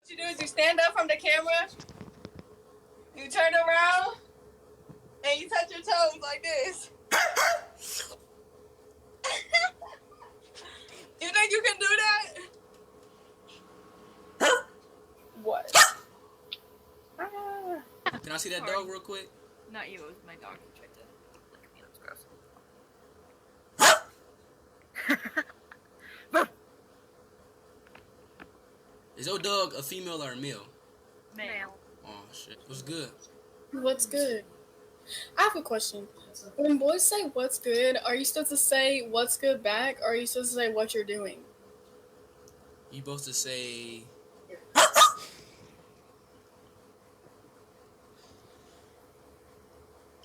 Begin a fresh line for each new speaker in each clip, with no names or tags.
you do is you stand up from the camera, you turn around, and you touch your toes like this. You think you can do that? What?
Can I see that dog real quick?
Not you, it was my dog who tried to lick me. That's gross.
Is your dog a female or a male?
Male.
Oh shit. What's good?
What's good? I have a question. When boys say what's good, are you supposed to say what's good back, or are you supposed to say what you're doing?
You supposed to say...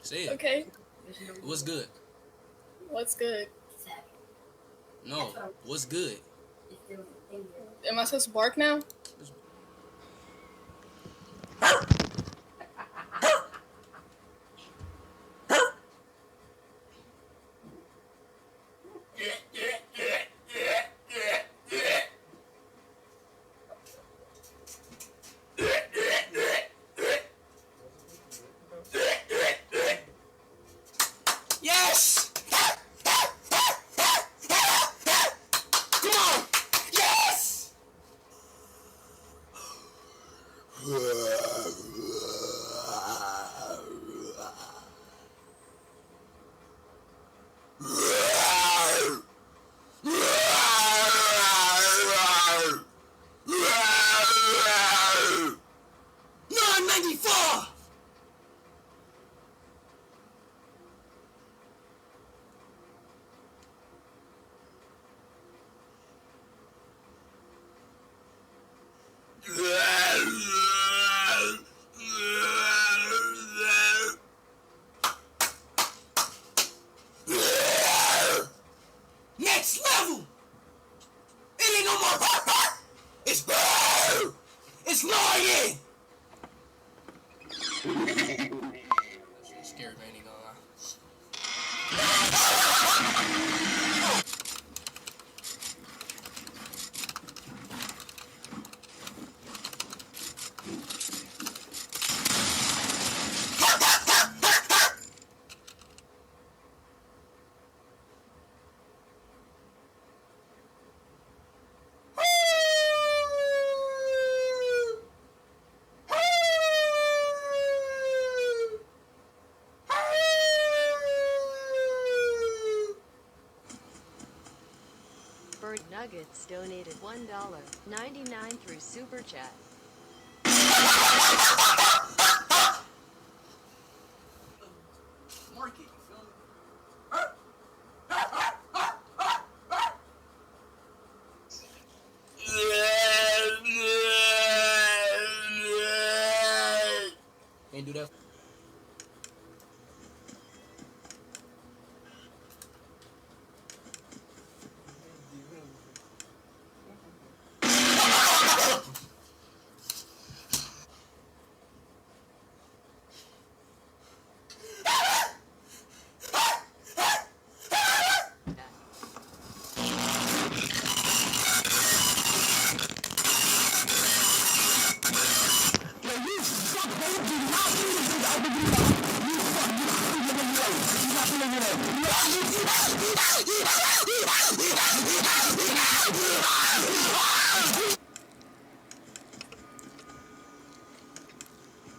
Say it.
Okay.
What's good?
What's good?
No. What's good?
Am I supposed to bark now?
Yes! Come on! Yes! Next level! It ain't no more it's it's lying! Scared, man, ain't gonna lie.
Bird Nuggets donated $1.99 through Super Chat.
Market, you feel me? Can't do that.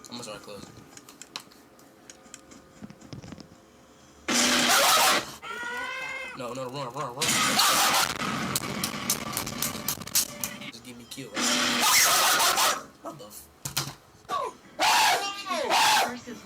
I'm gonna start closing. No, run. Just get me killed. What the f...
Versus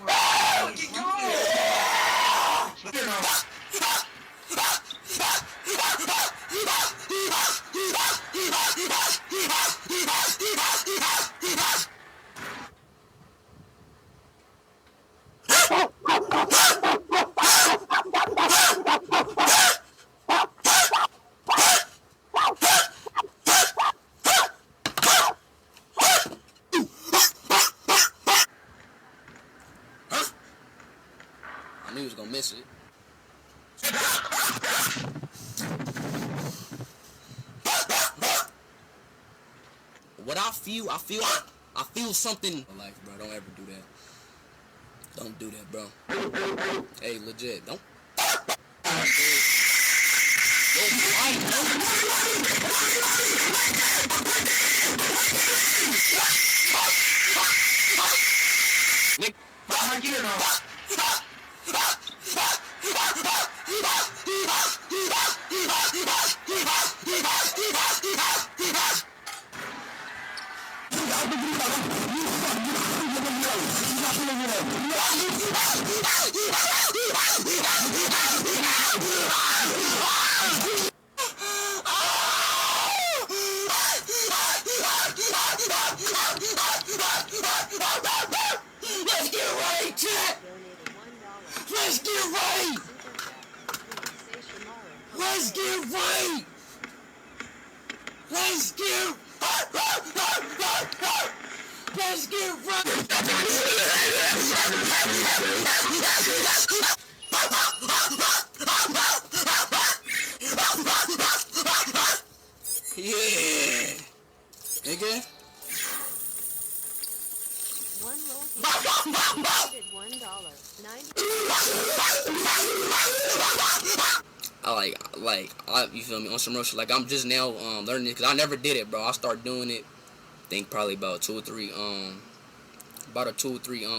I knew he was gonna miss it. What I feel something. Life, bro. Don't ever do that. Don't do that, bro. Hey, legit. Don't. Yo, fight, bro. Nick, my gear now. Let's get right, chat. Let's get right. Let's get right. Let's get. Let's get right. Yeah, nigga.
One roll $1.
You feel me, on some real shit. Like, I'm just now learning it, because I never did it, bro. I started doing it, I think probably about 2 or 3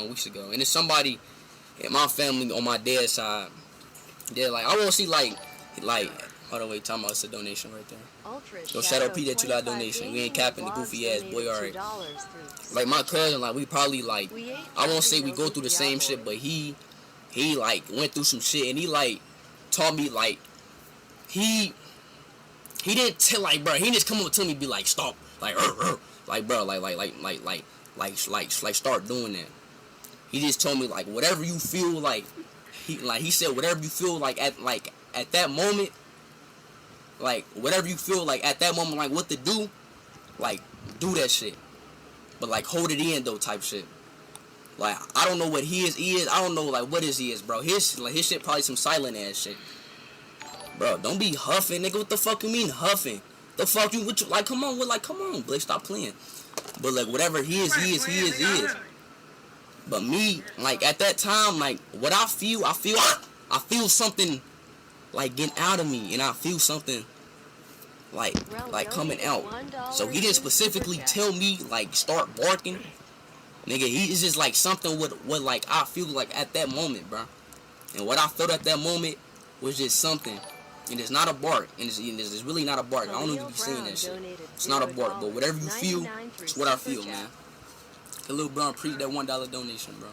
weeks ago. And it's somebody in my family on my dad's side. They're like, I want to see like, hold on, wait, time out, it's a donation right there. Yo, Shadow P, that $2 donation. We ain't capping the goofy ass boy, alright. Like, my cousin, like, we probably, like, I won't say we go through the same shit, but he like, went through some shit, and he, like, taught me, like, he didn't tell, like, bro, he didn't just come up to me and be like, stop, like, like, bro, like, start doing that. He just told me, like, whatever you feel, like, he said, whatever you feel, like, at that moment, like, whatever you feel, like, at that moment, like, what to do, like, do that shit. But, like, hold it in, though, type shit. Like, I don't know what his is. I don't know, like, what his is, bro. His shit probably some silent ass shit. Bro, don't be huffing, nigga. What the fuck you mean huffing? The fuck you, like, come on, Blake, stop playing. But, like, whatever he is. But me, like, at that time, like, what I feel something, like, getting out of me, and I feel something, like coming out. So he didn't specifically tell me, like, start barking. Nigga, it's just, like, something what, like, I feel, like, at that moment, bro. And what I felt at that moment was just something. And it's not a bark. And it's really not a bark. I don't even be saying that shit. It's not a bark. But whatever you feel, it's what I feel, man. Hey, Lil Brown, preach that $1 donation, bro.